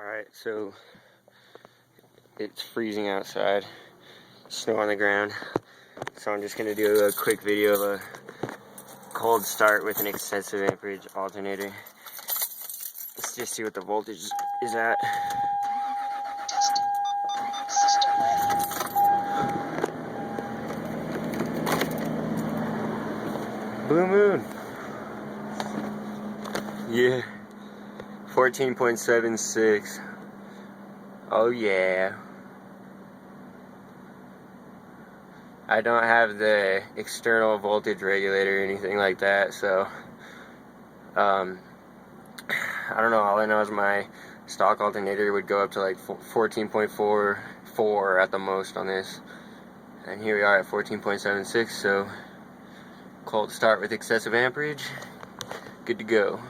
Alright, so it's freezing outside, snow on the ground, so I'm just going to do a quick video of a cold start with an excessive amperage alternator. Let's just see what the voltage is at. Blue moon! Yeah, 14.76. Oh yeah. I don't have the external voltage regulator or anything like that, so I don't know. All I know is my stock alternator would go up to like 14.44 at the most on this, and here we are at 14.76. So cold start with excessive amperage, good to go.